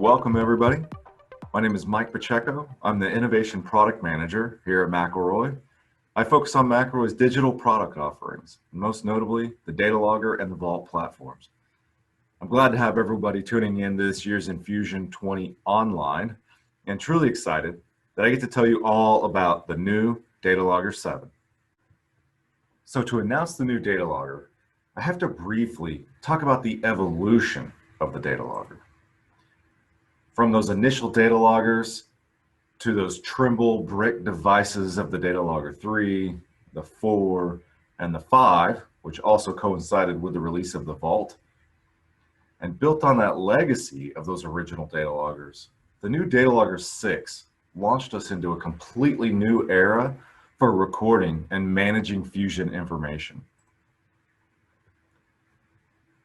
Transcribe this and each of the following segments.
Welcome everybody. My name is Mike Pacheco. I'm the Innovation Product Manager here at McElroy. I focus on McElroy's digital product offerings, most notably the DataLogger and the Vault platforms. I'm glad to have everybody tuning in this year's INFUSION20 online, and truly excited that I get to tell you all about the new DataLogger 7. So to announce the new DataLogger, I have to briefly talk about the evolution of the DataLogger. From those initial DataLoggers to those Trimble brick devices of the DataLogger 3, the 4, and the 5, which also coincided with the release of the Vault. And built on that legacy of those original DataLoggers, the new DataLogger 6 launched us into a completely new era for recording and managing Fusion information.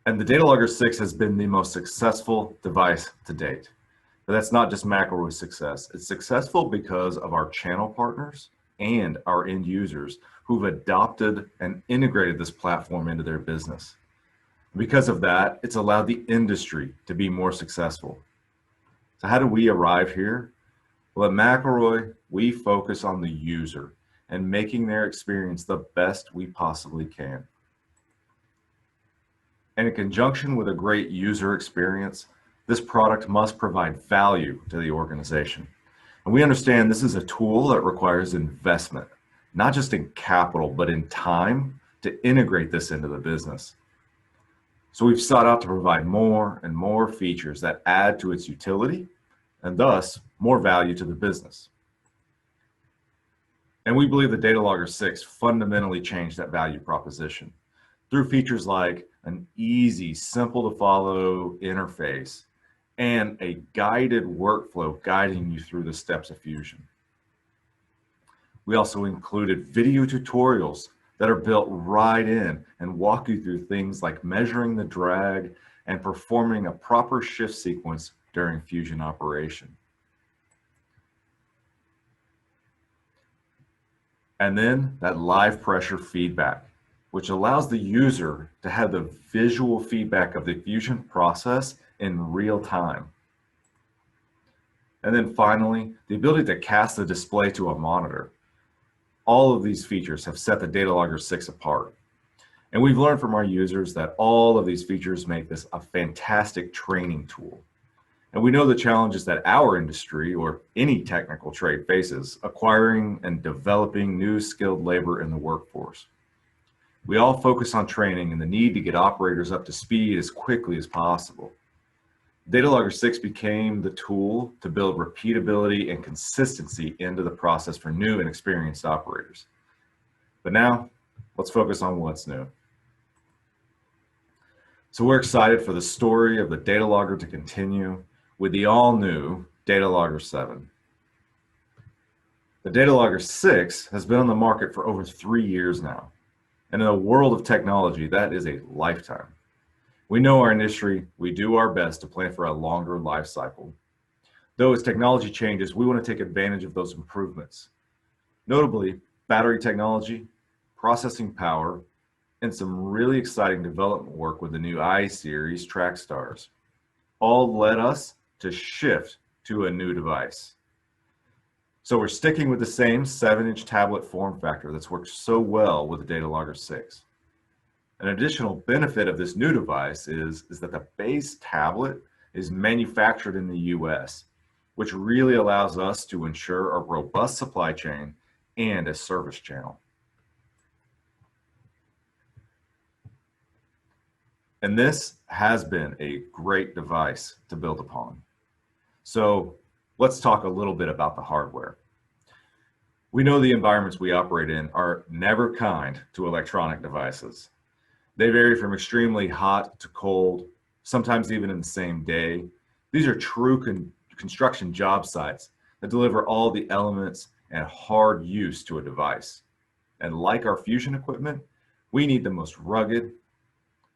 And the DataLogger 6 has been the most successful device to date. But that's not just McElroy's success. It's successful because of our channel partners and our end users who've adopted and integrated this platform into their business. Because of that, it's allowed the industry to be more successful. So how do we arrive here? Well, at McElroy, we focus on the user and making their experience the best we possibly can. And in conjunction with a great user experience, this product must provide value to the organization. And we understand this is a tool that requires investment, not just in capital, but in time to integrate this into the business. So we've sought out to provide more and more features that add to its utility and thus more value to the business. And we believe the DataLogger 6 fundamentally changed that value proposition through features like an easy, simple to follow interface and a guided workflow guiding you through the steps of Fusion. We also included video tutorials that are built right in and walk you through things like measuring the drag and performing a proper shift sequence during Fusion operation. And then that live pressure feedback, which allows the user to have the visual feedback of the Fusion process in real time. And then finally, the ability to cast the display to a monitor. All of these features have set the DataLogger 6 apart. And we've learned from our users that all of these features make this a fantastic training tool. And we know the challenges that our industry or any technical trade faces, acquiring and developing new skilled labor in the workforce. We all focus on training and the need to get operators up to speed as quickly as possible. DataLogger 6 became the tool to build repeatability and consistency into the process for new and experienced operators. But now, let's focus on what's new. So we're excited for the story of the DataLogger to continue with the all-new DataLogger 7. The DataLogger 6 has been on the market for over 3 years now. And in a world of technology, that is a lifetime. We know our industry, we do our best to plan for a longer life cycle. Though as technology changes, we want to take advantage of those improvements. Notably, battery technology, processing power, and some really exciting development work with the new I-Series track stars, all led us to shift to a new device. So we're sticking with the same 7-inch tablet form factor that's worked so well with the DataLogger 6. An additional benefit of this new device is that the base tablet is manufactured in the US, which really allows us to ensure a robust supply chain and a service channel. And this has been a great device to build upon. So let's talk a little bit about the hardware. We know the environments we operate in are never kind to electronic devices. They vary from extremely hot to cold, sometimes even in the same day. These are true construction job sites that deliver all the elements and hard use to a device. And like our Fusion equipment, we need the most rugged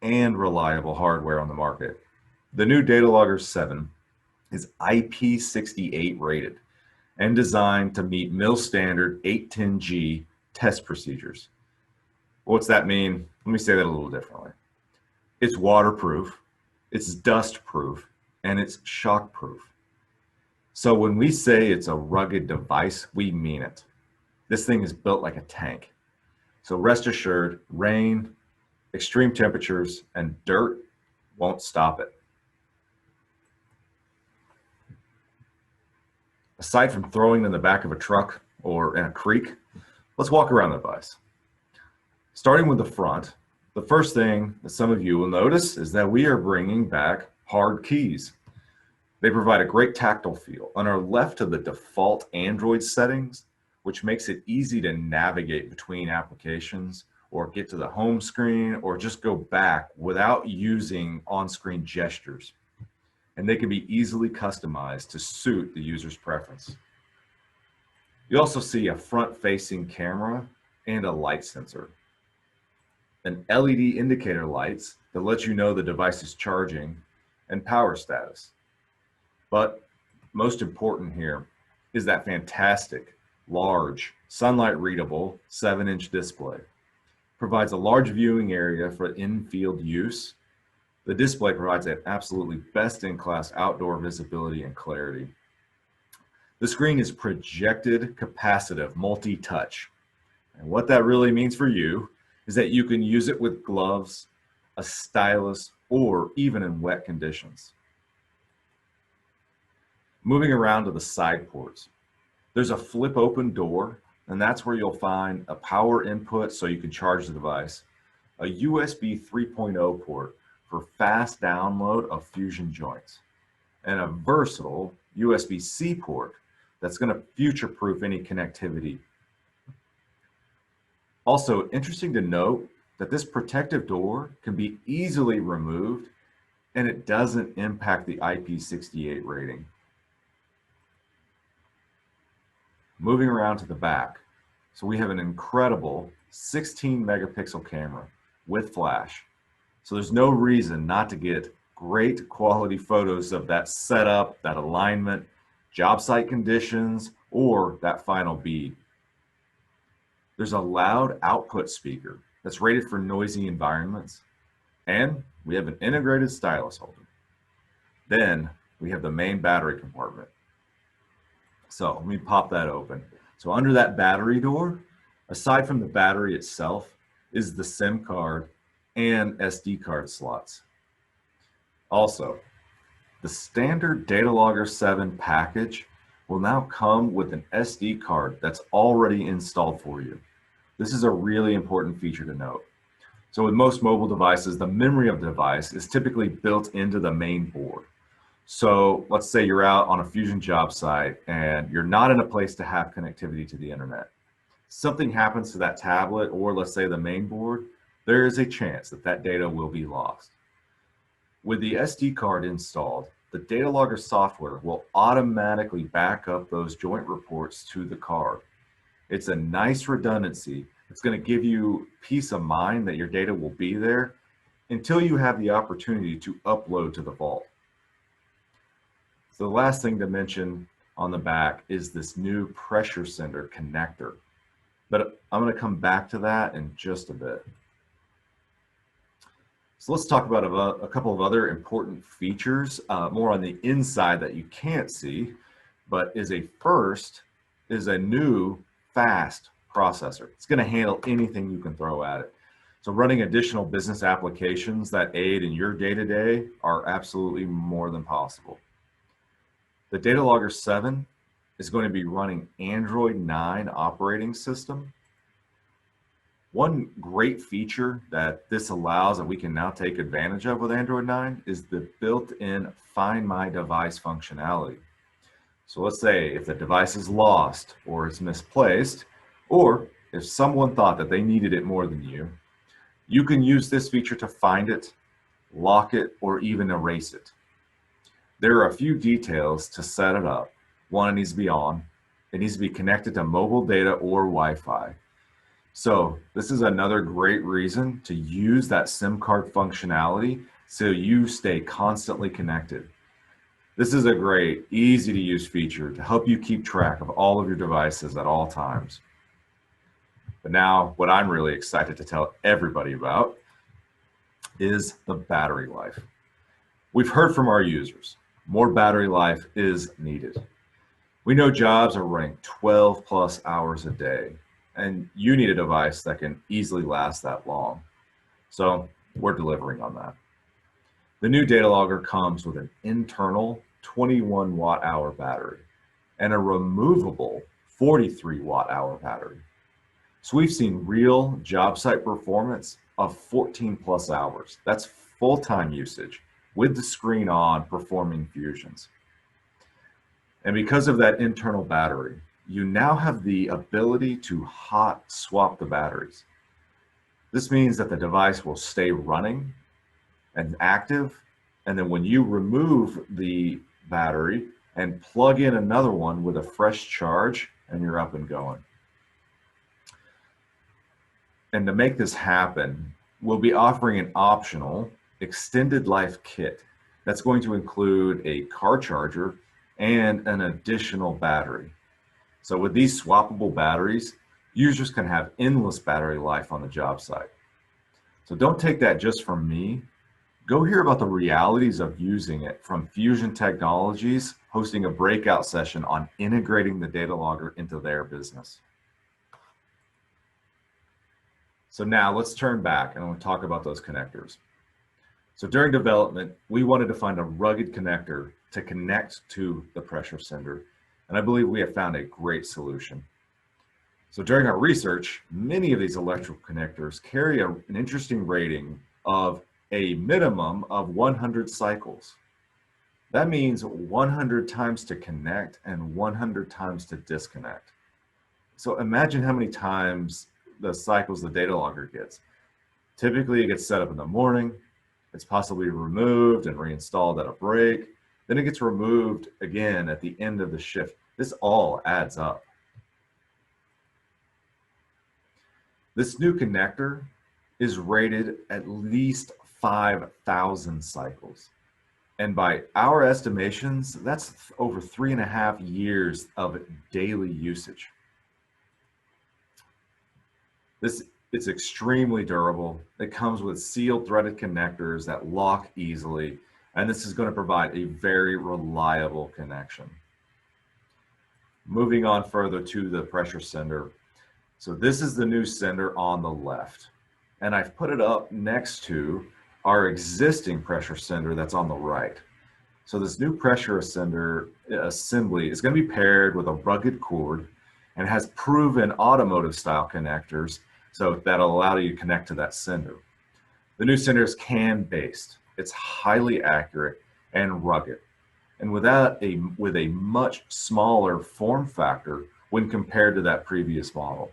and reliable hardware on the market. The new DataLogger 7 is IP68 rated and designed to meet MIL standard 810G test procedures. What's that mean? Let me say that a little differently. It's waterproof, it's dust proof, and it's shock proof. So when we say it's a rugged device, we mean it. This thing is built like a tank. So rest assured, rain, extreme temperatures, and dirt won't stop it. Aside from throwing it in the back of a truck or in a creek, let's walk around the device. Starting with the front, the first thing that some of you will notice is that we are bringing back hard keys. They provide a great tactile feel and are left to the default Android settings, which makes it easy to navigate between applications or get to the home screen or just go back without using on-screen gestures. And they can be easily customized to suit the user's preference. You also see a front-facing camera and a light sensor. An LED indicator lights that let you know the device is charging, and power status. But most important here is that fantastic, large, sunlight readable 7-inch display. Provides a large viewing area for in-field use. The display provides an absolutely best-in-class outdoor visibility and clarity. The screen is projected capacitive multi-touch. And what that really means for you is that you can use it with gloves, a stylus, or even in wet conditions. Moving around to the side ports, there's a flip open door, and that's where you'll find a power input so you can charge the device, a USB 3.0 port for fast download of Fusion joints, and a versatile USB-C port that's going to future-proof any connectivity. Also, interesting to note that this protective door can be easily removed and it doesn't impact the IP68 rating. Moving around to the back, so we have an incredible 16 megapixel camera with flash. So there's no reason not to get great quality photos of that setup, that alignment, job site conditions, or that final bead. There's a loud output speaker that's rated for noisy environments. And we have an integrated stylus holder. Then we have the main battery compartment. So let me pop that open. So under that battery door, aside from the battery itself, is the SIM card and SD card slots. Also, the standard DataLogger 7 package will now come with an SD card that's already installed for you. This is a really important feature to note. So with most mobile devices, the memory of the device is typically built into the main board. So let's say you're out on a Fusion job site and you're not in a place to have connectivity to the internet. Something happens to that tablet or let's say the main board, there is a chance that that data will be lost. With the SD card installed, the DataLogger software will automatically back up those joint reports to the card. It's a nice redundancy. It's going to give you peace of mind that your data will be there until you have the opportunity to upload to the vault. So the last thing to mention on the back is this new pressure sender connector. But I'm going to come back to that in just a bit. So let's talk about a couple of other important features, more on the inside that you can't see, but is a new fast processor. It's going to handle anything you can throw at it. So running additional business applications that aid in your day-to-day are absolutely more than possible. The DataLogger 7 is going to be running Android 9 operating system. One great feature that this allows that we can now take advantage of with Android 9 is the built-in Find My Device functionality. So let's say if the device is lost or it's misplaced, or if someone thought that they needed it more than you, you can use this feature to find it, lock it, or even erase it. There are a few details to set it up. One, it needs to be on. It needs to be connected to mobile data or Wi-Fi. So this is another great reason to use that SIM card functionality so you stay constantly connected. This is a great, easy to use feature to help you keep track of all of your devices at all times. But now what I'm really excited to tell everybody about is the battery life. We've heard from our users, more battery life is needed. We know jobs are running 12 plus hours a day, and you need a device that can easily last that long. So we're delivering on that. The new DataLogger comes with an internal 21 watt hour battery and a removable 43 watt hour battery. So we've seen real job site performance of 14 plus hours. That's full-time usage with the screen on performing fusions. And because of that internal battery, you now have the ability to hot swap the batteries. This means that the device will stay running and active, and then when you remove the battery and plug in another one with a fresh charge, and you're up and going. And to make this happen, we'll be offering an optional extended life kit that's going to include a car charger and an additional battery. So with these swappable batteries, users can have endless battery life on the job site. So don't take that just from me. Go hear about the realities of using it from Fusion Technologies, hosting a breakout session on integrating the DataLogger into their business. So now let's turn back and we'll talk about those connectors. So during development, we wanted to find a rugged connector to connect to the pressure sender, and I believe we have found a great solution. So during our research, many of these electrical connectors carry an interesting rating of a minimum of 100 cycles. That means 100 times to connect and 100 times to disconnect. So imagine how many times the cycles the DataLogger gets. Typically it gets set up in the morning, it's possibly removed and reinstalled at a break, then it gets removed again at the end of the shift. This all adds up. This new connector is rated at least 5,000 cycles. And by our estimations, that's over 3.5 years of daily usage. It's extremely durable. It comes with sealed threaded connectors that lock easily, and this is going to provide a very reliable connection. Moving on further to the pressure sender. So this is the new sender on the left, and I've put it up next to our existing pressure sender that's on the right. So this new pressure sender assembly is going to be paired with a rugged cord and has proven automotive style connectors, so that'll allow you to connect to that sender. The new sender is CAN-based. It's highly accurate and rugged, and with a much smaller form factor when compared to that previous model.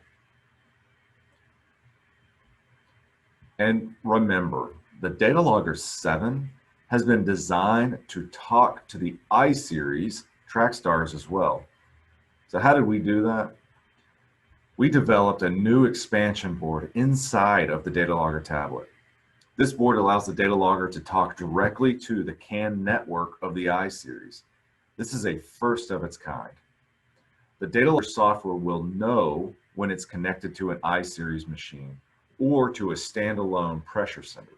And remember, the DataLogger 7 has been designed to talk to the I-Series track stars as well. So how did we do that? We developed a new expansion board inside of the DataLogger tablet. This board allows the DataLogger to talk directly to the CAN network of the I-Series. This is a first of its kind. The DataLogger software will know when it's connected to an I-Series machine or to a standalone pressure sender.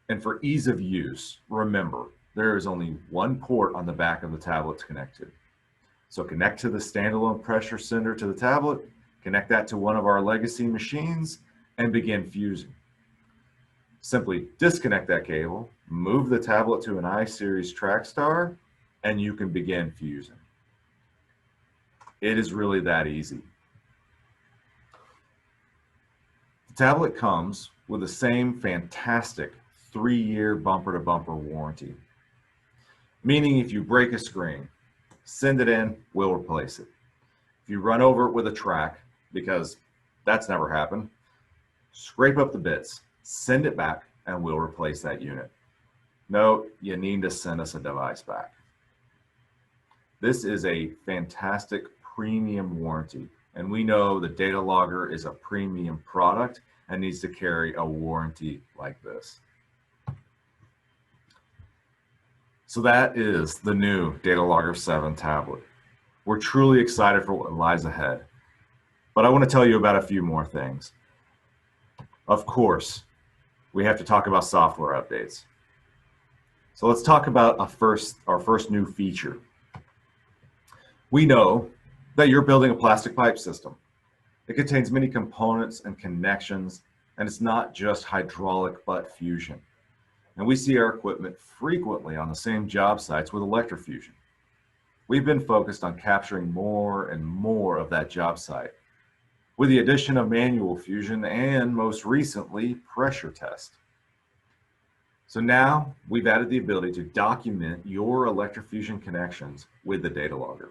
And for ease of use, remember, there is only one port on the back of the tablet to connect to. So connect to the standalone pressure sender to the tablet, connect that to one of our legacy machines, and begin fusing. Simply disconnect that cable, move the tablet to an I-Series track star, and you can begin fusing. It is really that easy. The tablet comes with the same fantastic 3-year bumper-to-bumper warranty, meaning if you break a screen, send it in, we'll replace it. If you run over it with a track, because that's never happened, scrape up the bits, send it back, and we'll replace that unit. No, you need to send us a device back. This is a fantastic premium warranty, and we know the DataLogger is a premium product and needs to carry a warranty like this. So that is the new DataLogger 7 tablet. We're truly excited for what lies ahead, but I want to tell you about a few more things. Of course, we have to talk about software updates. So let's talk about our first new feature. We know that you're building a plastic pipe system. It contains many components and connections, and it's not just hydraulic butt fusion. And we see our equipment frequently on the same job sites with electrofusion. We've been focused on capturing more and more of that job site with the addition of manual fusion and most recently pressure test. So now we've added the ability to document your electrofusion connections with the data logger.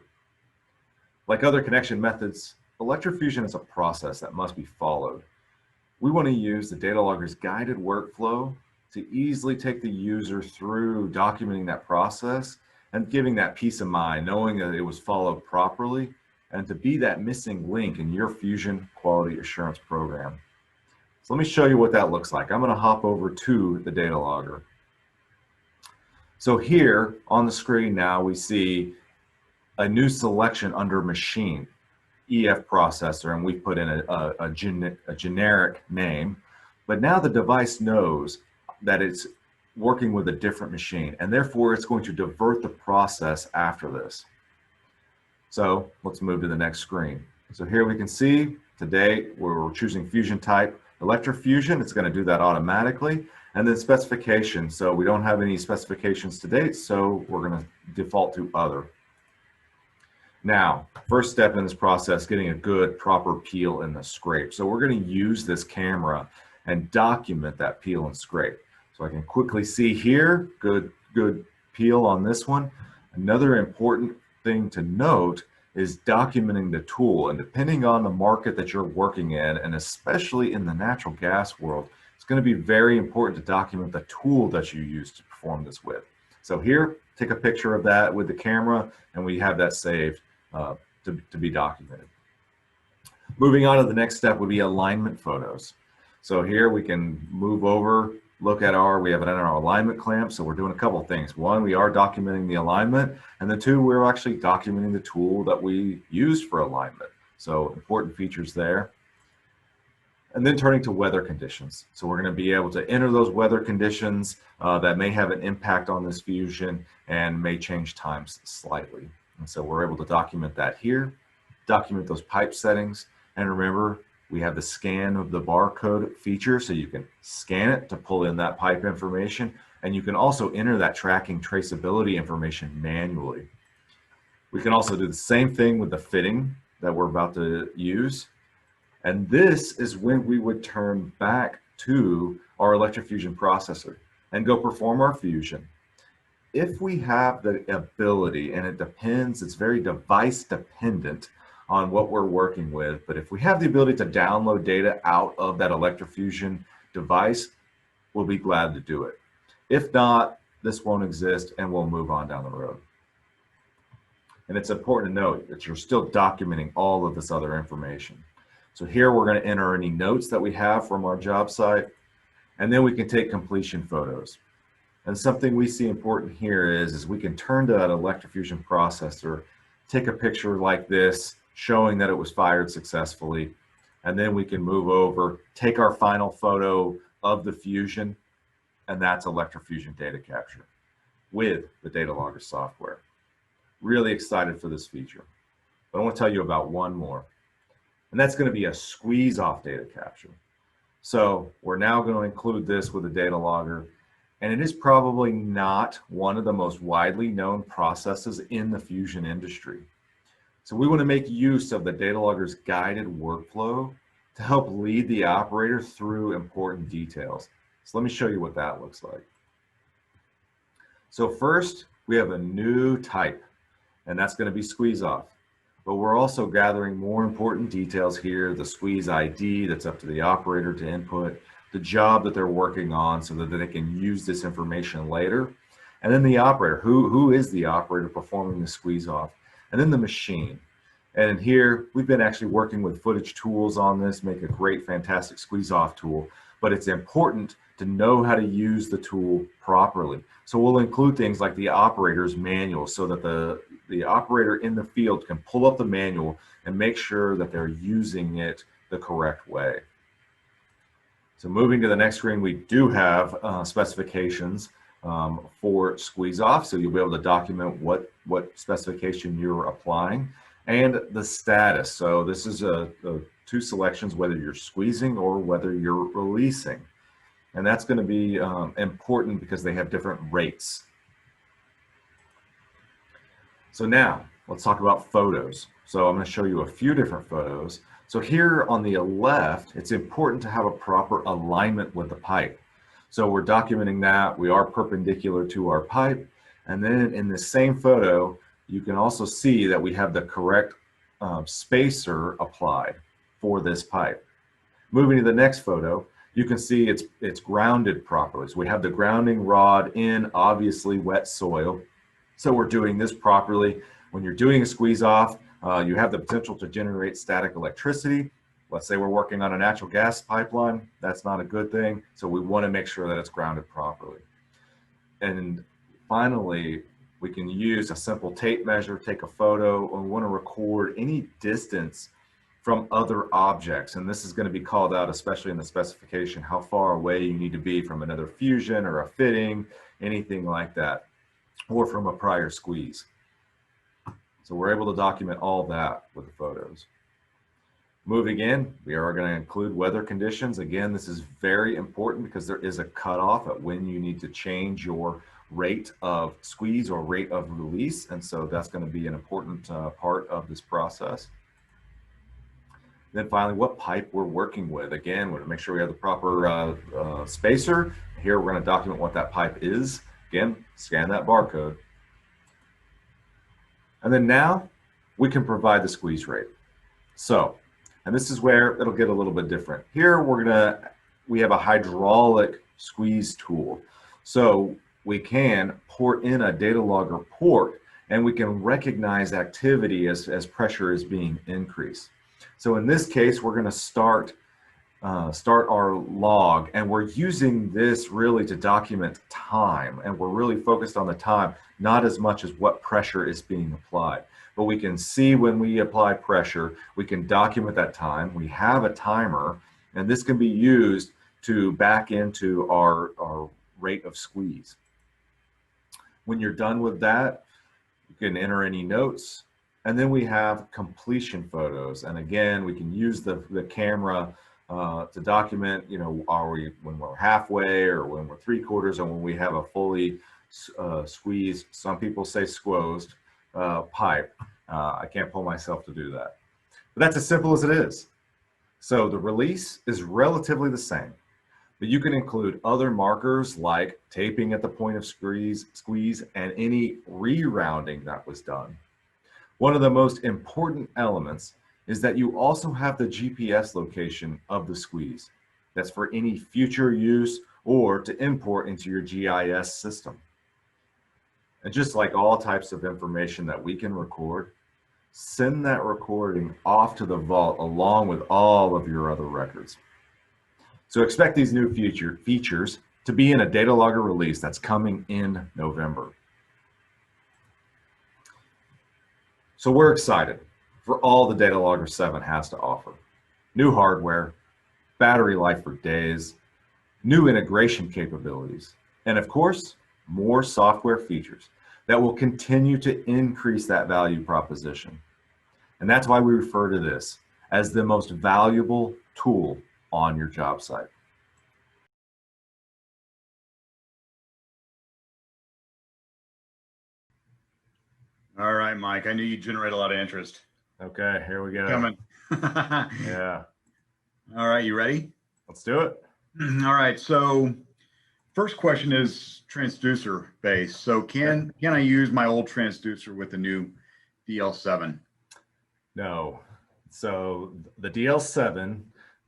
Like other connection methods, electrofusion is a process that must be followed. We want to use the data logger's guided workflow to easily take the user through documenting that process and giving that peace of mind, knowing that it was followed properly, and to be that missing link in your fusion quality assurance program. So let me show you what that looks like. I'm going to hop over to the data logger. So here on the screen now we see a new selection under machine, EF processor, and we put in a generic name. But now the device knows that it's working with a different machine, and therefore it's going to divert the process after this. So let's move to the next screen. So here we can see today we're choosing fusion type electrofusion. It's going to do that automatically. And then specification. So we don't have any specifications to date, so we're going to default to other. Now, first step in this process, getting a good proper peel in the scrape. So we're going to use this camera and document that peel and scrape. So I can quickly see here, good peel on this one. Another important thing to note is documenting the tool, and depending on the market that you're working in, and especially in the natural gas world, it's going to be very important to document the tool that you use to perform this with. So here, take a picture of that with the camera, and we have that saved to be documented. Moving on to the next step would be alignment photos. So here we can move over, look at we have it in our alignment clamp. So we're doing a couple of things. One, we are documenting the alignment, and then two, we're actually documenting the tool that we used for alignment. So important features there. And then turning to weather conditions. So we're going to be able to enter those weather conditions that may have an impact on this fusion and may change times slightly. And so we're able to document that here, document those pipe settings, and remember, we have the scan of the barcode feature, so you can scan it to pull in that pipe information, and you can also enter that tracking traceability information manually. We can also do the same thing with the fitting that we're about to use. And this is when we would turn back to our electrofusion processor and go perform our fusion. If we have the ability, and it depends, it's very device dependent on what we're working with, but if we have the ability to download data out of that electrofusion device, we'll be glad to do it. If not, this won't exist and we'll move on down the road. And it's important to note that you're still documenting all of this other information. So here we're going to enter any notes that we have from our job site, and then we can take completion photos. And something we see important here is we can turn to that electrofusion processor, take a picture like this, showing that it was fired successfully, and then we can move over, take our final photo of the fusion, and that's electrofusion data capture with the data logger software. Really excited for this feature. But I want to tell you about one more, and that's going to be a squeeze off data capture. So we're now going to include this with the data logger, and it is probably not one of the most widely known processes in the fusion industry. So we want to make use of the data logger's guided workflow to help lead the operator through important details. So let me show you what that looks like. So first, we have a new type, and that's going to be squeeze off. But we're also gathering more important details here, the squeeze ID that's up to the operator to input, the job that they're working on so that they can use this information later. And then the operator, who is the operator performing the squeeze off? And then the machine. And here we've been actually working with footage tools on this, make a great, fantastic squeeze off tool, but it's important to know how to use the tool properly. So we'll include things like the operator's manual so that the operator in the field can pull up the manual and make sure that they're using it the correct way. So moving to the next screen, we do have specifications. for squeeze off. So you'll be able to document what specification you're applying and the status. So this is two selections, whether you're squeezing or whether you're releasing. And that's going to be important because they have different rates. So now let's talk about photos. So I'm going to show you a few different photos. So here on the left, it's important to have a proper alignment with the pipe. So we're documenting that we are perpendicular to our pipe. And then in the same photo, you can also see that we have the correct spacer applied for this pipe. Moving to the next photo, you can see it's grounded properly. So we have the grounding rod in obviously wet soil. So we're doing this properly. When you're doing a squeeze off, you have the potential to generate static electricity. Let's say we're working on a natural gas pipeline. That's not a good thing. So we want to make sure that it's grounded properly. And finally, we can use a simple tape measure, take a photo, or we want to record any distance from other objects. And this is going to be called out, especially in the specification, how far away you need to be from another fusion or a fitting, anything like that, or from a prior squeeze. So we're able to document all that with the photos. Moving in, we are going to include weather conditions. Again, this is very important because there is a cutoff at when you need to change your rate of squeeze or rate of release. And so that's going to be an important part of this process. Then finally, what pipe we're working with. Again, we're going to make sure we have the proper spacer. Here, we're going to document what that pipe is. Again, scan that barcode. And then now we can provide the squeeze rate. So, and this is where it'll get a little bit different. Here, we have a hydraulic squeeze tool. So we can port in a data logger port and we can recognize activity as pressure is being increased. So in this case, we're going to start our log, and we're using this really to document time, and we're really focused on the time, not as much as what pressure is being applied. But we can see when we apply pressure, we can document that time. We have a timer, and this can be used to back into our rate of squeeze. When you're done with that, you can enter any notes. And then we have completion photos. And again, we can use the camera to document, when we're halfway or when we're 3/4 or when we have a fully squeezed, some people say squozed pipe. I can't pull myself to do that. But that's as simple as it is. So the release is relatively the same, but you can include other markers like taping at the point of squeeze and any re-rounding that was done. One of the most important elements is that you also have the GPS location of the squeeze. That's for any future use or to import into your GIS system. And just like all types of information that we can record, send that recording off to the vault along with all of your other records. So expect these new features to be in a data logger release that's coming in November. So we're excited for all the DataLogger 7 has to offer. New hardware, battery life for days, new integration capabilities, and of course, more software features that will continue to increase that value proposition. And that's why we refer to this as the most valuable tool on your job site. All right, Mike, I knew you'd generate a lot of interest. Okay, here we go. Coming. Yeah. All right, you ready? Let's do it. All right, so first question is transducer based. So can I use my old transducer with the new DL7? No. So the DL7,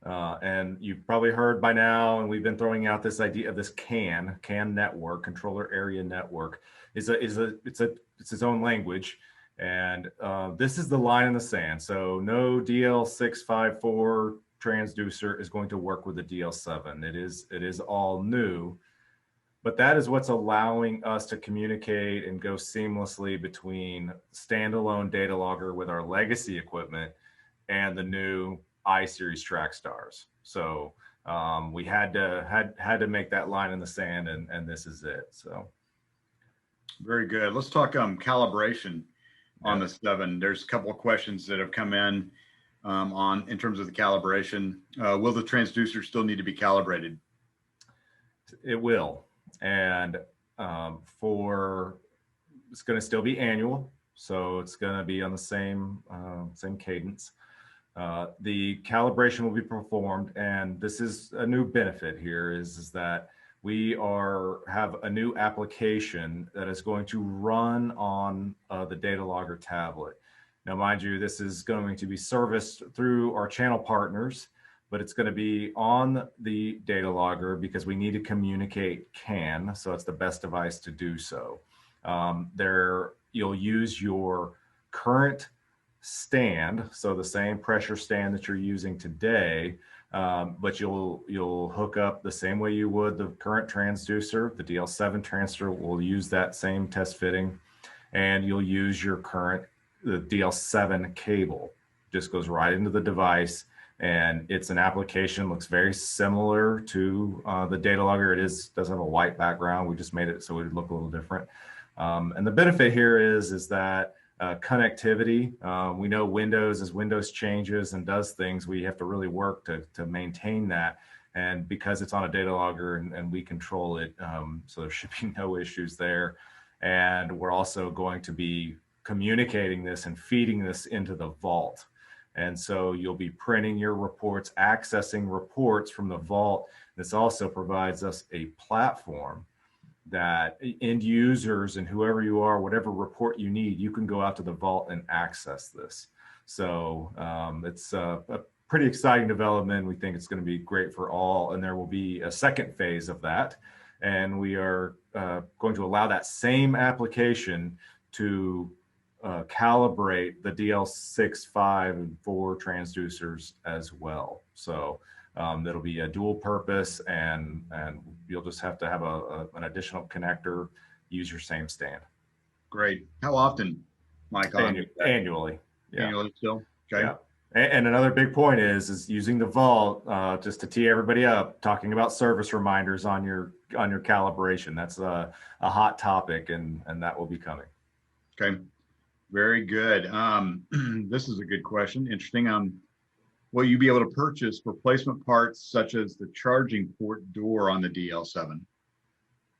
and you've probably heard by now, and we've been throwing out this idea of this CAN network, controller area network, it's its own language, and this is the line in the sand. So no DL654 transducer is going to work with the DL7. It is all new, but that is what's allowing us to communicate and go seamlessly between standalone data logger with our legacy equipment and the new I-Series track stars. So We had to make that line in the sand, and this is it. So Very good. Let's talk calibration on yeah. the 7. There's a couple of questions that have come in in terms of the calibration. Will the transducer still need to be calibrated? It will, and for it's going to still be annual, so it's going to be on the same cadence. The calibration will be performed, and this is a new benefit here is that we have a new application that is going to run on the DataLogger tablet. Now, mind you, this is going to be serviced through our channel partners, but it's going to be on the DataLogger because we need to communicate CAN, so it's the best device to do so. You'll use your current stand, so the same pressure stand that you're using today, but you'll hook up the same way you would the current transducer. The DL7 transducer will use that same test fitting, and you'll use your the DL7 cable. Just goes right into the device, and it's an application, looks very similar to the DataLogger. Does have a white background. We just made it so it would look a little different. And the benefit here is that connectivity. We know as Windows changes and does things, we have to really work to maintain that. And because it's on a DataLogger and we control it, so there should be no issues there. And we're also going to be communicating this and feeding this into the vault. And so you'll be printing your reports, accessing reports from the vault. This also provides us a platform that end users and whoever you are, whatever report you need, you can go out to the vault and access this. So it's a pretty exciting development. We think it's going to be great for all, and there will be a second phase of that. And we are going to allow that same application to calibrate the DL6, 5, and 4 transducers as well. So that'll be a dual purpose, and you'll just have to have an additional connector, use your same stand. Great. How often, Mike? Annually. Yeah. Annually still? Okay. Yeah. And another big point is using the vault, just to tee everybody up, talking about service reminders on your calibration. That's a hot topic, and that will be coming. Okay. Very good. This is a good question. Interesting. Will you be able to purchase replacement parts such as the charging port door on the DL7?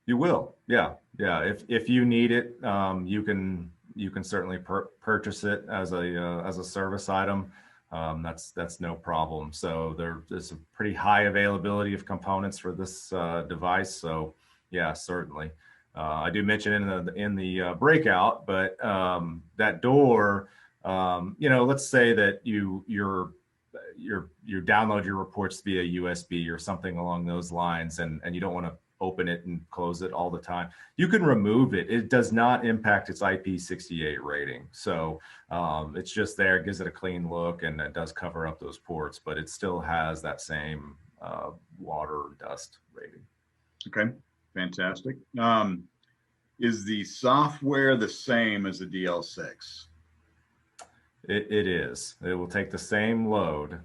You will. Yeah. If you need it, you can certainly purchase it as a service item. That's no problem. So there's a pretty high availability of components for this device. So yeah, certainly. I do mention in the breakout, but that door, let's say that you download your reports via USB or something along those lines, and you don't want to open it and close it all the time. You can remove it. It does not impact its IP68 rating. So it's just there, it gives it a clean look, and it does cover up those ports, but it still has that same water dust rating. Okay, fantastic. Is the software the same as the DL6? It is. It will take the same load.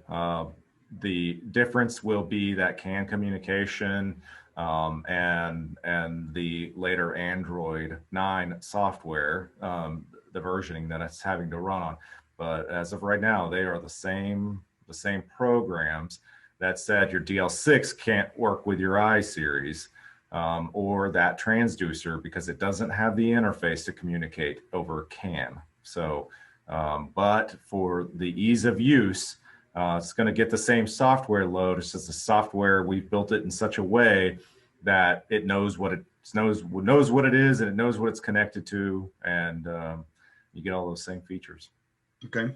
The difference will be that CAN communication and the later Android 9 software, the versioning that it's having to run on. But as of right now, they are the same programs. That said, your DL6 can't work with your I series or that transducer because it doesn't have the interface to communicate over CAN. So, but for the ease of use, it's going to get the same software load. It's just the software, we've built it in such a way that it knows what it knows what it is, and it knows what it's connected to, and you get all those same features. Okay,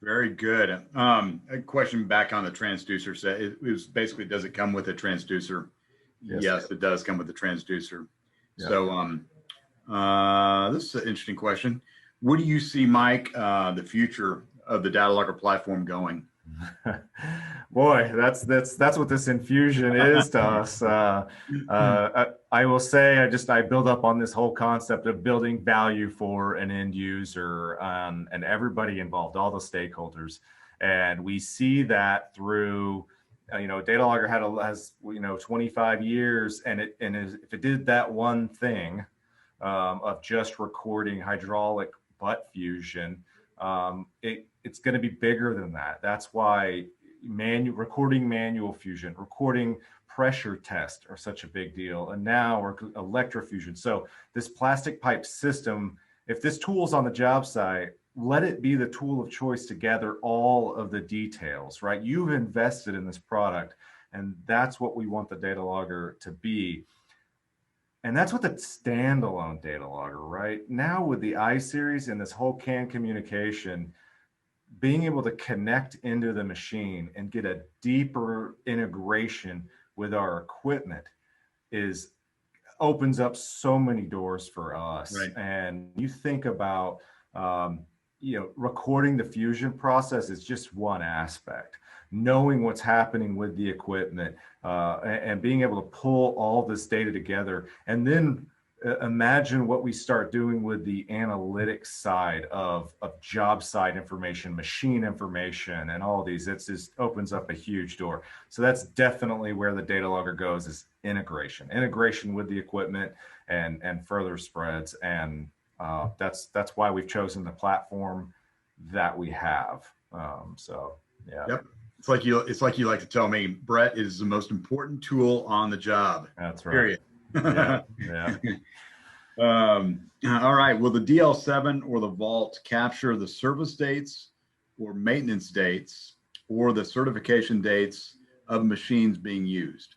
very good. A question back on the transducer set. It was basically, does it come with a transducer? Yes, it does come with a transducer. Yeah. So this is an interesting question. What do you see, Mike, the future of the DataLogger platform going? Boy, that's what this infusion is to us. I will say, I build up on this whole concept of building value for an end user and everybody involved, all the stakeholders, and we see that through data logger has 25 years, and if it did that one thing of just recording hydraulic butt fusion, it's going to be bigger than that. That's why recording manual fusion, recording pressure test are such a big deal, and now electrofusion. So this plastic pipe system, if this tool's on the job site, let it be the tool of choice to gather all of the details, right? You've invested in this product, and that's what we want the data logger to be. And that's what the standalone data logger, right? Now with the I-Series and this whole CAN communication, being able to connect into the machine and get a deeper integration with our equipment opens up so many doors for us. Right. And you think about, recording the fusion process is just one aspect. Knowing what's happening with the equipment and being able to pull all this data together, and then imagine what we start doing with the analytics side of job site information, machine information, and all these. It just opens up a huge door. So that's definitely where the data logger goes, is integration with the equipment and further spreads. And that's why we've chosen the platform that we have. So yeah. Yep. It's like you like to tell me, Brett, is the most important tool on the job. That's right. Period. Yeah. All right. Will the DL7 or the Vault capture the service dates or maintenance dates or the certification dates of machines being used?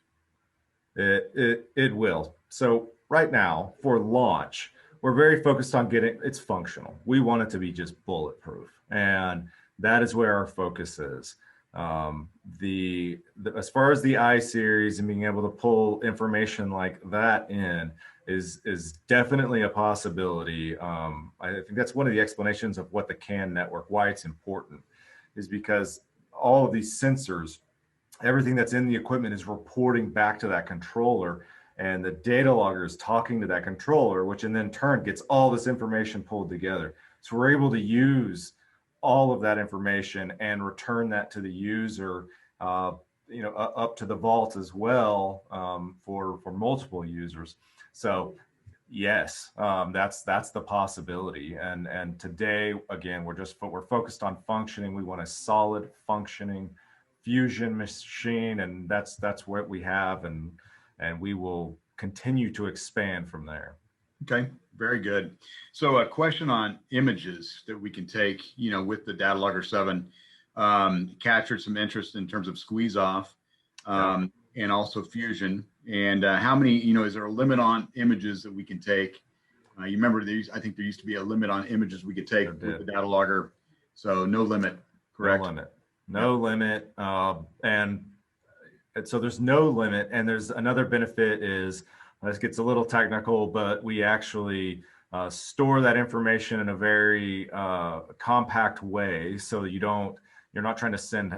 It will. So right now for launch, we're very focused on getting it's functional. We want it to be just bulletproof, and that is where our focus is. As far as the I-Series and being able to pull information like that in is definitely a possibility. I think that's one of the explanations of what the CAN network, why it's important, is because all of these sensors, everything that's in the equipment is reporting back to that controller, and the data logger is talking to that controller, which in then turn gets all this information pulled together. So we're able to use all of that information and return that to the user, up to the vault as well, for multiple users. So yes, that's the possibility. And today, again, we're focused on functioning. We want a solid functioning fusion machine, and that's what we have, and we will continue to expand from there. Okay, very good. So a question on images that we can take, with the DataLogger 7, captured some interest in terms of squeeze off, and also fusion. And how many, is there a limit on images that we can take? You remember I think there used to be a limit on images we could take with the DataLogger. So no limit, correct? No limit. And so there's no limit. And there's another benefit is, this gets a little technical, but we actually store that information in a very compact way, so that you're not trying to send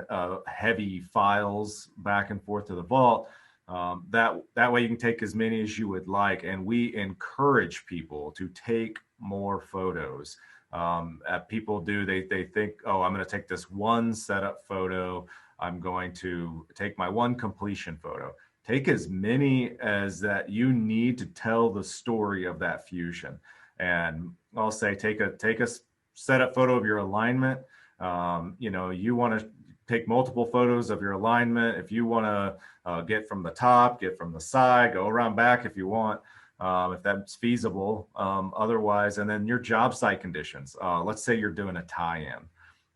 heavy files back and forth to the vault. That way you can take as many as you would like, and we encourage people to take more photos. People do, they think, oh, I'm going to take this one setup photo, I'm going to take my one completion photo. Take as many as that you need to tell the story of that fusion. And I'll say, take a setup photo of your alignment. You want to take multiple photos of your alignment. If you want to get from the top, get from the side, go around back if you want, if that's feasible. Otherwise, and then your job site conditions. Let's say you're doing a tie-in,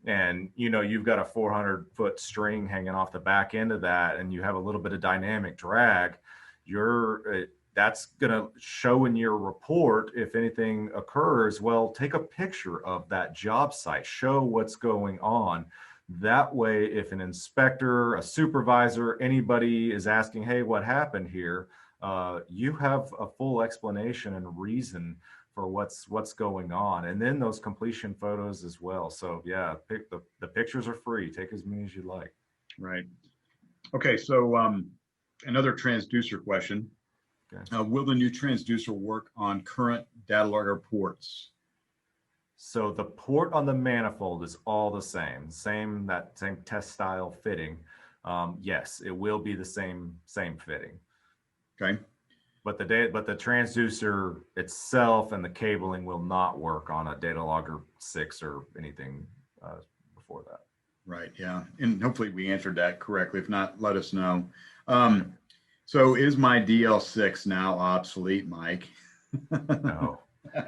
and you've got a 400-foot string hanging off the back end of that, and you have a little bit of dynamic drag. That's going to show in your report if anything occurs. Well, take a picture of that job site, show what's going on. That way, if an inspector, a supervisor, anybody is asking, hey, what happened here, you have a full explanation and reason for what's going on. And then those completion photos as well. So yeah, the pictures are free. Take as many as you like. Right. Okay. So another transducer question. Okay. Will the new transducer work on current DataLogger ports? So the port on the manifold is all the same test style fitting. yes, it will be the same fitting. Okay. But the transducer itself and the cabling will not work on a DataLogger 6 or anything before that. Right. Yeah. And hopefully we answered that correctly. If not, let us know. So is my DL6 now obsolete, Mike? No.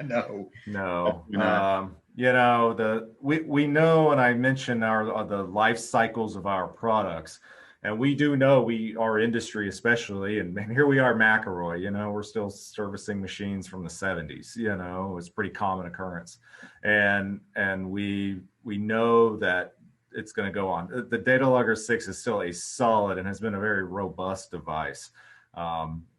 No. No. You know, we know, and I mentioned the life cycles of our products. And we do know our industry, especially, and here we are, McElroy, you know, we're still servicing machines from the 70s, you know, it's a pretty common occurrence. And we know that it's going to go on. The DataLogger 6 is still a solid and has been a very robust device.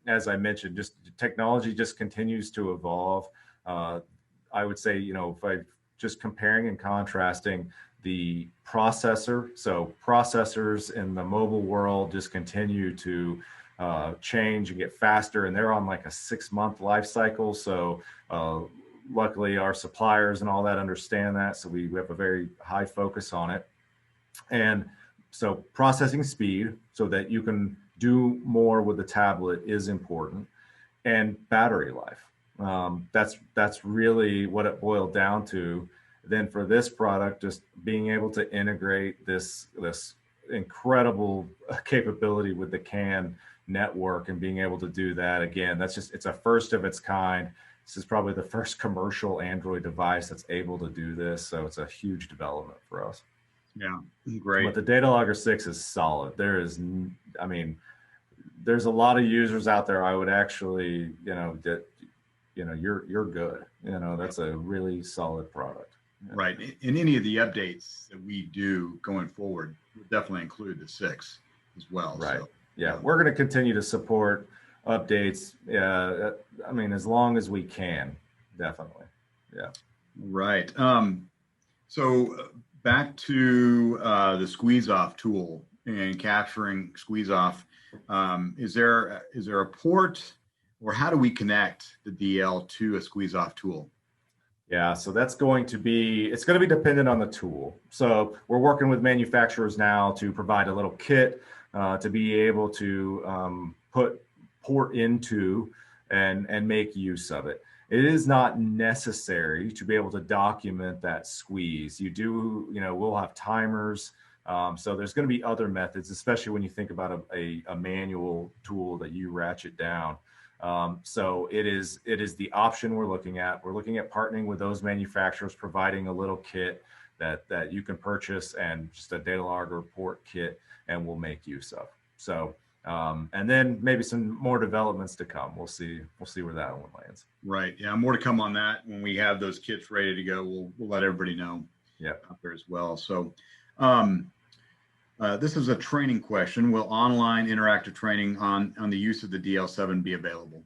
As I mentioned, just technology just continues to evolve. I would say, you know, if I just comparing and contrasting the processor. So processors in the mobile world just continue to change and get faster, and they're on like a 6-month life cycle. So luckily our suppliers and all that understand that. So we have a very high focus on it. And so processing speed so that you can do more with the tablet is important, and battery life. That's really what it boiled down to. Then for this product, just being able to integrate this incredible capability with the CAN network and being able to do that, again, it's a first of its kind. This is probably the first commercial Android device that's able to do this. So it's a huge development for us. Yeah, great. But the DataLogger 6 is solid. There's a lot of users out there. I would actually, you're good. You know, that's a really solid product. Right. And any of the updates that we do going forward will definitely include the 6 as well. Right. So, yeah. We're going to continue to support updates. I mean, as long as we can, definitely. Yeah. Right. So back to the squeeze off tool and capturing squeeze off. Is there a port, or how do we connect the DL to a squeeze off tool? Yeah, so it's going to be dependent on the tool. So we're working with manufacturers now to provide a little kit to be able to port into and make use of it. It is not necessary to be able to document that squeeze. We'll have timers. So there's going to be other methods, especially when you think about a manual tool that you ratchet down. So it is the option we're looking at. We're looking at partnering with those manufacturers, providing a little kit that you can purchase, and just a DataLogger port kit, and we'll make use of. So, and then maybe some more developments to come. We'll see where that one lands. Right. Yeah. More to come on that. When we have those kits ready to go, we'll let everybody know. Yeah. Out there as well. So, this is a training question. Will online interactive training on the use of the DL7 be available?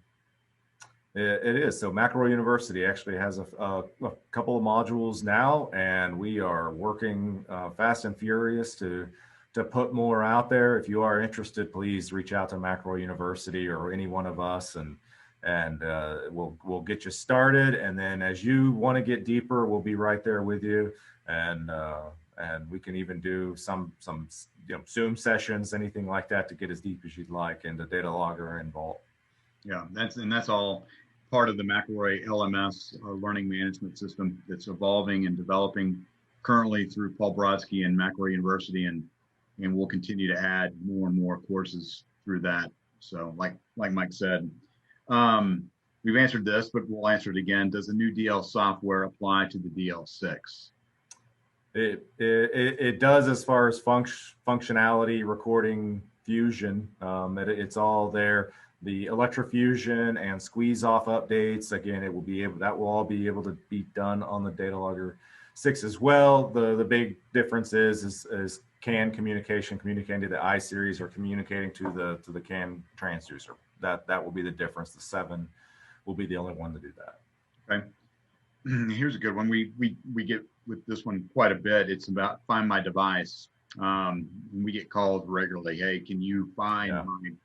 It is. So McElroy University actually has a couple of modules now, and we are working fast and furious to put more out there. If you are interested, please reach out to McElroy University or any one of us, and we'll get you started. And then as you want to get deeper, we'll be right there with you. And we can even do some Zoom sessions, anything like that, to get as deep as you'd like into DataLogger and Vault. Yeah, that's all part of the McElroy LMS learning management system that's evolving and developing currently through Paul Brodsky and McElroy University, and we'll continue to add more and more courses through that. So like Mike said, we've answered this, but we'll answer it again. Does the new DL software apply to the DL6? It does, as far as functionality, recording, fusion. It's all there. The electrofusion and squeeze off updates, again, that will all be able to be done on the DataLogger 6 as well. The big difference is CAN communicating to the I series, or communicating to the CAN transducer. That will be the difference. The 7 will be the only one to do that. Okay. Here's a good one. We get with this one quite a bit. It's about Find My Device. We get calls regularly. Hey, can you find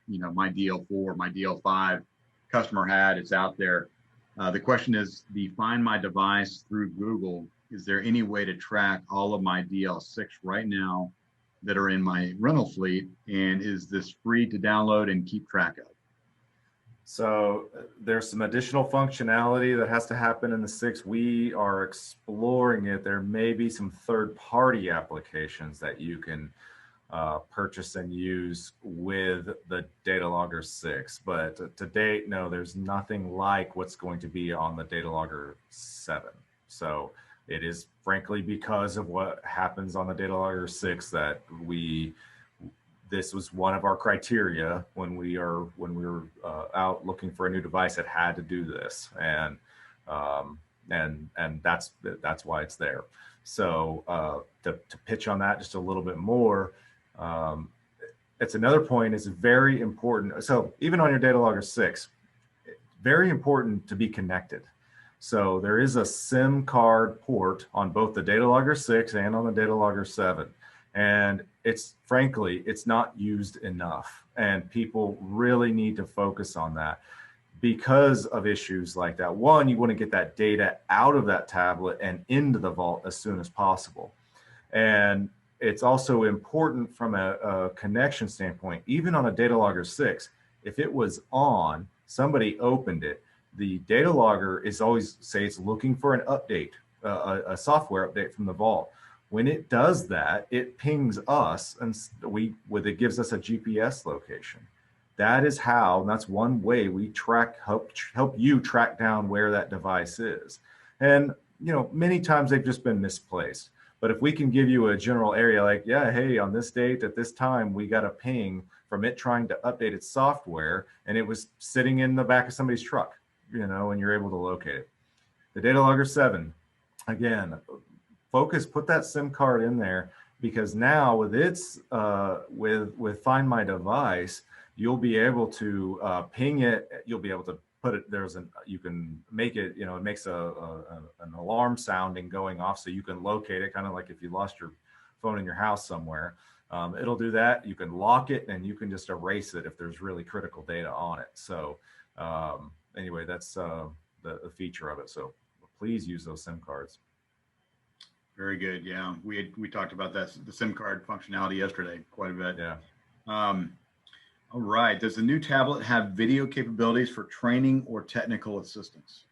my DL4, my DL5? Customer had, it's out there. The question is, the Find My Device through Google. Is there any way to track all of my DL6 right now that are in my rental fleet? And is this free to download and keep track of? So there's some additional functionality that has to happen in the 6. We are exploring it. There may be some third-party applications that you can purchase and use with the DataLogger 6. But to date, no, there's nothing like what's going to be on the DataLogger 7. So it is frankly because of what happens on the DataLogger 6 that this was one of our criteria when we were out looking for a new device that had to do this, and that's why it's there. So to pitch on that just a little bit more, it's another point is very important. So even on your DataLogger 6, very important to be connected. So there is a SIM card port on both the DataLogger 6 and on the DataLogger 7. And frankly, it's not used enough. And people really need to focus on that because of issues like that. One, you want to get that data out of that tablet and into the vault as soon as possible. And it's also important from a connection standpoint. Even on a DataLogger 6, if it was on, somebody opened it, the DataLogger is always, say it's looking for an update, a software update from the vault. When it does that, it pings us and it gives us a GPS location. That is how, and that's one way we help you track down where that device is. And many times they've just been misplaced. But if we can give you a general area like, yeah, hey, on this date at this time, we got a ping from it trying to update its software, and it was sitting in the back of somebody's truck, and you're able to locate it. The DataLogger 7, again, put that SIM card in there, because now with its with Find My Device, you'll be able to ping it. You'll be able to put it. You can make it. It makes an alarm sounding going off, so you can locate it. Kind of like if you lost your phone in your house somewhere, it'll do that. You can lock it, and you can just erase it if there's really critical data on it. So anyway, that's the feature of it. So please use those SIM cards. Very good. Yeah, we talked about that, the SIM card functionality yesterday quite a bit. Yeah. All right. Does the new tablet have video capabilities for training or technical assistance?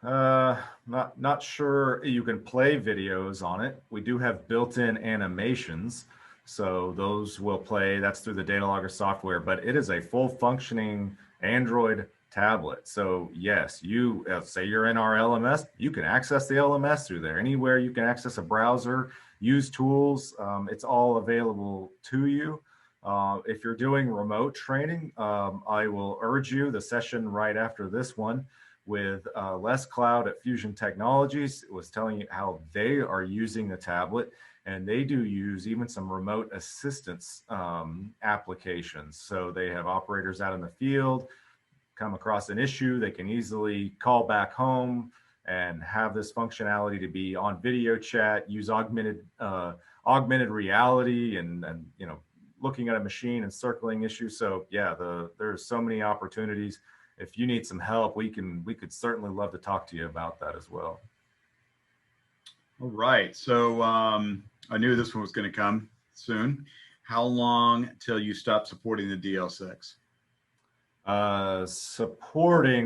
Not sure. You can play videos on it. We do have built-in animations, so those will play. That's through the DataLogger software, but it is a full functioning Android tablet. So yes, you say you're in our LMS, you can access the LMS through there. Anywhere you can access a browser, use tools, it's all available to you. If you're doing remote training, I will urge you, the session right after this one with Les Cloud at Fusion Technologies was telling you how they are using the tablet, and they do use even some remote assistance applications. So they have operators out in the field, come across an issue, they can easily call back home and have this functionality to be on video chat, use augmented reality and looking at a machine and circling issues. So yeah, there's so many opportunities. If you need some help, we could certainly love to talk to you about that as well. All right. So I knew this one was going to come soon. How long till you stop supporting the DL6?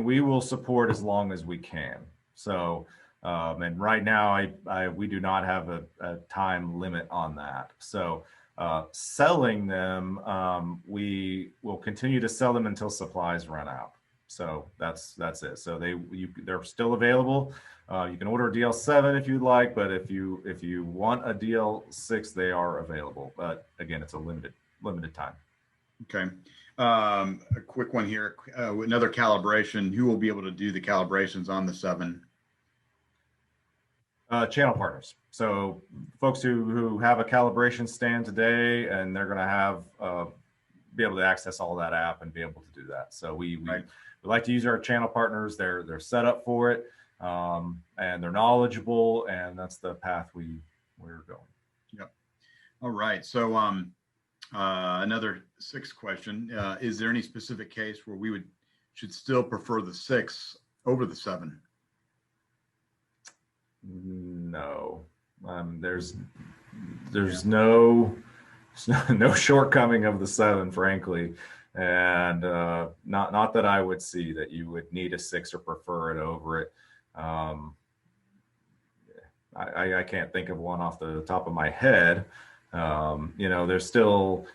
We will support as long as we can. So, and right now we do not have a time limit on that. So selling them, we will continue to sell them until supplies run out. So that's it. So they're still available. You can order a DL7 if you'd like, but if you want a DL6, they are available. But again, it's a limited time. Okay. A quick one here. Another calibration. Who will be able to do the calibrations on the 7? Channel partners. So folks who have a calibration stand today, and they're going to have be able to access all that app and be able to do that. So we like to use our channel partners. They're set up for it, and they're knowledgeable, and that's the path we're going. Yep. All right. So another 6th question. Is there any specific case where we should still prefer the 6 over the 7? No. There's there's no no shortcoming of the 7, frankly, and not that I would see that you would need a 6 or prefer it over it. I can't think of one off the top of my head. There's still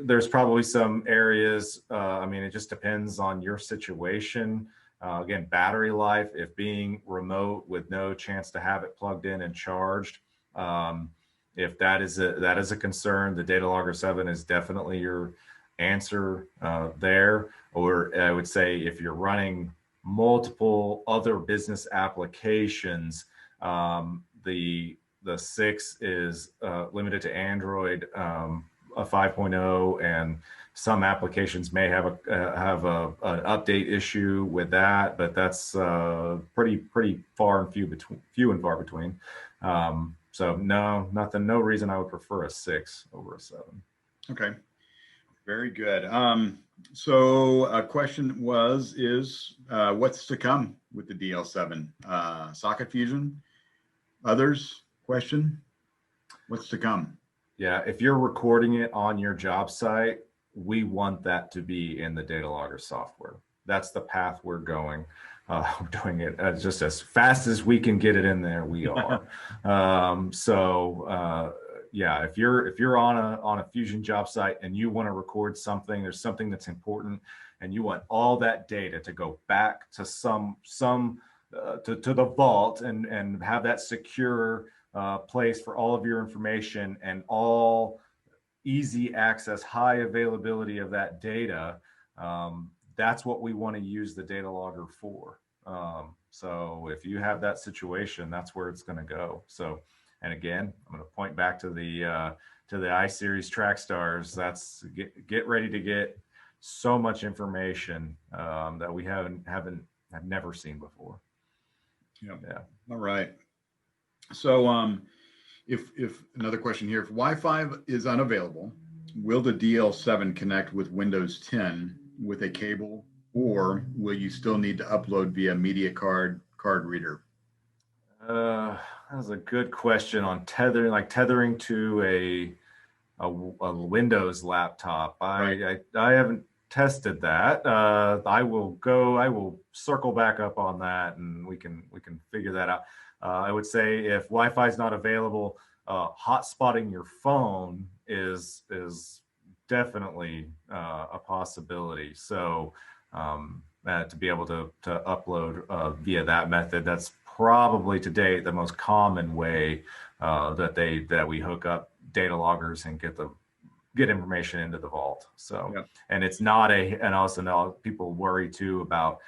there's probably some areas. I mean, it just depends on your situation. Again, battery life, if being remote with no chance to have it plugged in and charged, if that is a concern, the DataLogger 7 is definitely your answer there. Or I would say if you're running multiple other business applications, the 6 is limited to Android, a 5.0, and some applications may have an update issue with that, but that's pretty far and few and far between. So no reason I would prefer a 6 over a 7. Okay, very good. So a question is what's to come with the DL7? Socket fusion? Others? Question? What's to come? Yeah, if you're recording it on your job site, we want that to be in the DataLogger software. That's the path we're going. We're doing it just as fast as we can get it in there. We are. Yeah, if you're on a Fusion job site and you want to record something, there's something that's important, and you want all that data to go back to to the vault and have that secure place for all of your information and all easy access, high availability of that data. That's what we want to use the DataLogger for. So if you have that situation, that's where it's going to go. So, and again, I'm going to point back to the I-Series track stars. That's get ready to get so much information that we have never seen before. Yeah. All right. So if another question here, if Wi-Fi is unavailable, will the DL7 connect with Windows 10 with a cable, or will you still need to upload via media card reader? That's a good question on tethering to a Windows laptop. I haven't tested that. I will circle back up on that, and we can figure that out. I would say if Wi-Fi is not available, hotspotting your phone is definitely a possibility. So to be able to upload via that method, that's probably to date the most common way that we hook up data loggers and get information into the vault. So, yeah. And it's not and also now people worry too about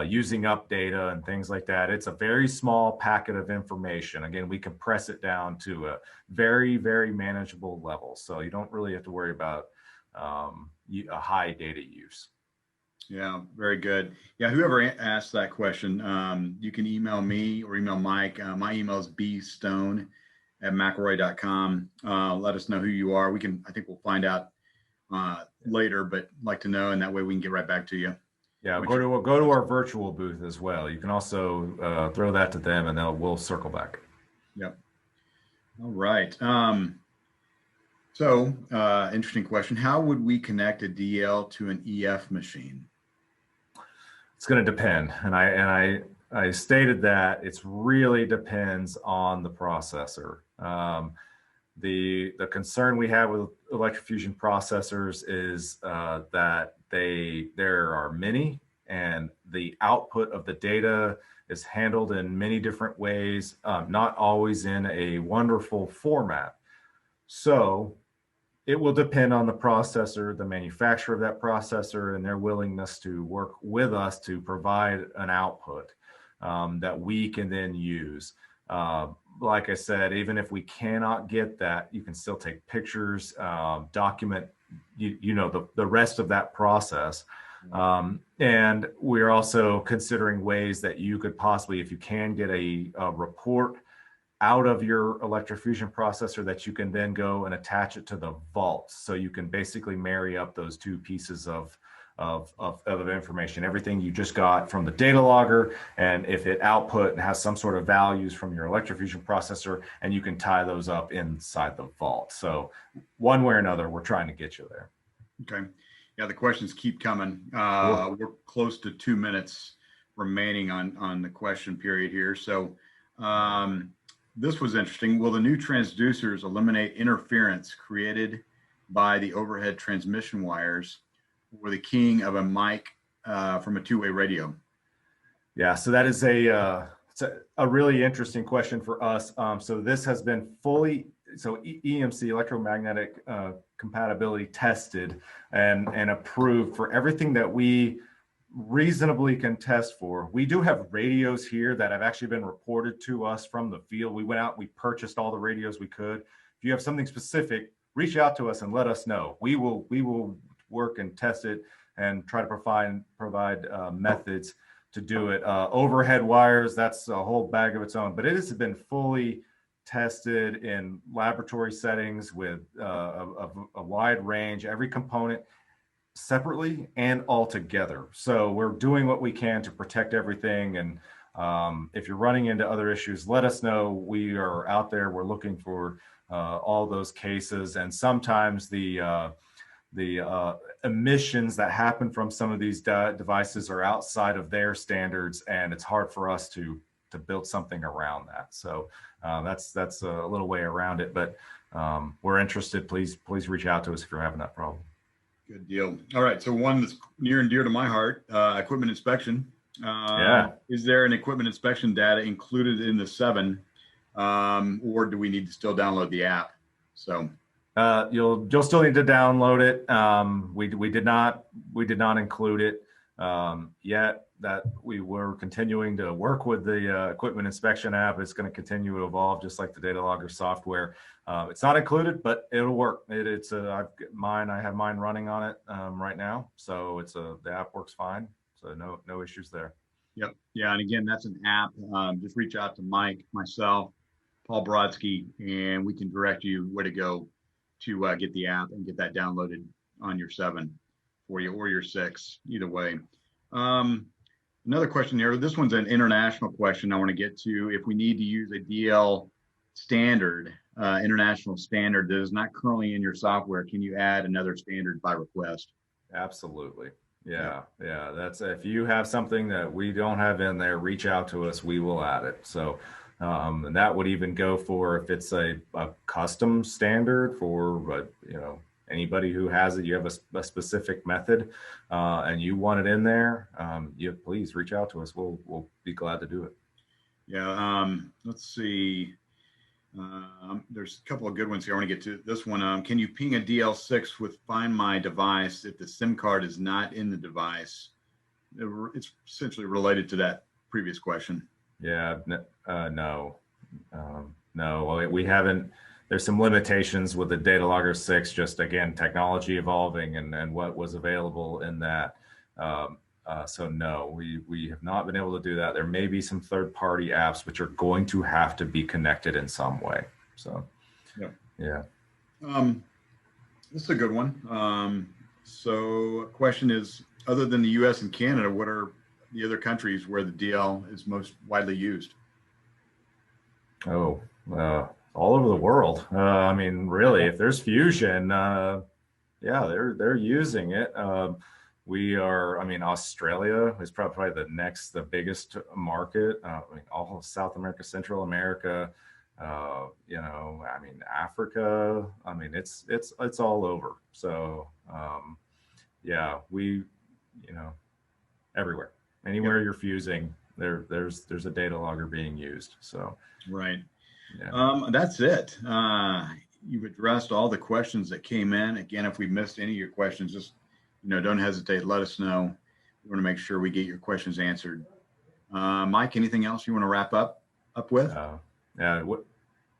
using up data and things like that. It's a very small packet of information. Again, we compress it down to a very, very manageable level. So you don't really have to worry about a high data use. Yeah, very good. Yeah, whoever asked that question, you can email me or email Mike. My email is bstone@mcelroy.com. Let us know who you are. I think we'll find out later, but like to know, and that way we can get right back to you. Yeah, go to our virtual booth as well. You can also throw that to them, and we'll circle back. Yep. All right. So interesting question. How would we connect a DL to an EF machine? It's going to depend, and I stated that it really depends on the processor. The concern we have with electrofusion processors is that there are many, and the output of the data is handled in many different ways, not always in a wonderful format. So it will depend on the processor, the manufacturer of that processor, and their willingness to work with us to provide an output that we can then use. Like I said, even if we cannot get that, you can still take pictures, document, the rest of that process. And we're also considering ways that you could possibly, if you can get a report out of your electrofusion processor, that you can then go and attach it to the vault. So you can basically marry up those two pieces of of information, everything you just got from the data logger, and if it output and has some sort of values from your electrofusion processor, and you can tie those up inside the vault. So one way or another, we're trying to get you there. Okay. Yeah, the questions keep coming. Cool. We're close to 2 minutes remaining on the question period here. So this was interesting. Will the new transducers eliminate interference created by the overhead transmission wires or the keying of a mic from a two-way radio? Yeah, so that is it's a really interesting question for us. So this has been fully, EMC, electromagnetic compatibility, tested and approved for everything that we reasonably can test for. We do have radios here that have actually been reported to us from the field. We went out, we purchased all the radios we could. If you have something specific, reach out to us and let us know. We will work and test it and try to provide methods to do it. Overhead wires, that's a whole bag of its own, but it has been fully tested in laboratory settings with a wide range, every component separately and all together. So we're doing what we can to protect everything. And if you're running into other issues, let us know. We are out there. We're looking for all those cases. And sometimes the emissions that happen from some of these devices are outside of their standards, and it's hard for us to build something around that. So that's a little way around it, but we're interested. Please reach out to us if you're having that problem. Good deal. All right. So one that's near and dear to my heart, equipment inspection. Yeah. Is there an equipment inspection data included in the 7, or do we need to still download the app? So you'll still need to download it. We did not include it yet. That we were continuing to work with the equipment inspection app. It's going to continue to evolve just like the DataLogger software. It's not included, but it'll work. I have mine running on it right now, so the app works fine. So no issues there. Yep. Yeah. And again, that's an app. Just reach out to Mike, myself, Paul Brodsky, and we can direct you where to go to get the app and get that downloaded on your 7 for you or your 6, either way. Another question here. This one's an international question I want to get to. If we need to use a DL standard, international standard that is not currently in your software, can you add another standard by request? Absolutely. Yeah. That's, if you have something that we don't have in there, reach out to us. We will add it. So, and that would even go for if it's a custom standard for, anybody who has it, you have a specific method and you want it in there, please reach out to us. We'll be glad to do it. Yeah. Let's see. There's a couple of good ones here. I want to get to this one. Can you ping a DL6 with Find My Device if the SIM card is not in the device? It's essentially related to that previous question. Yeah. No. We haven't. There's some limitations with the DataLogger 6, just again, technology evolving and what was available in that. So no, we have not been able to do that. There may be some third-party apps which are going to have to be connected in some way. So, yeah. This is a good one. So question is, other than the US and Canada, what are the other countries where the DL is most widely used? All over the world. Really, if there's fusion, they're using it. Australia is probably the biggest market. All of South America, Central America, Africa. It's all over. So, everywhere, anywhere you're fusing, there's a data logger being used. So, right. Yeah. That's it. You've addressed all the questions that came in. Again, if we missed any of your questions, just don't hesitate. Let us know. We want to make sure we get your questions answered. Mike, anything else you want to wrap up with?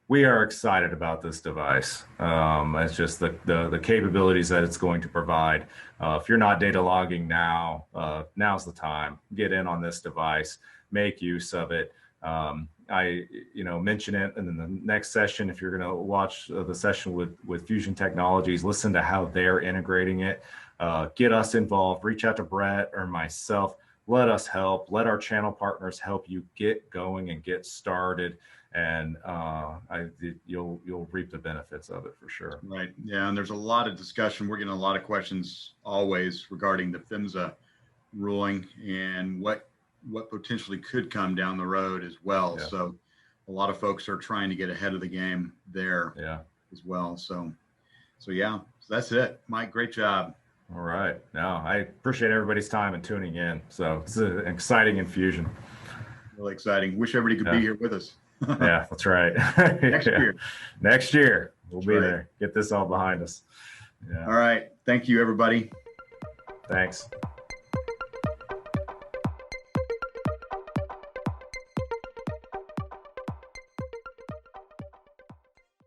We are excited about this device. It's just the capabilities that it's going to provide. If you're not data logging now, now's the time. Get in on this device. Make use of it. I mention it, and then the next session, if you're going to watch the session with Fusion Technologies, listen to how they're integrating it. get us involved. Reach out to Brett or myself. Let us help. Let our channel partners help you get going and get started. And you'll reap the benefits of it for sure. Right. Yeah. And there's a lot of discussion. We're getting a lot of questions always regarding the PHMSA ruling and what potentially could come down the road as well. Yeah. So a lot of folks are trying to get ahead of the game there as well. So yeah, so that's it. Mike, great job. All right. No, I appreciate everybody's time and tuning in. So it's an exciting infusion. Really exciting. Wish everybody could be here with us. Yeah, that's right. Next year. Next year, we'll be right. there. Get this all behind us. Yeah. All right. Thank you, everybody. Thanks.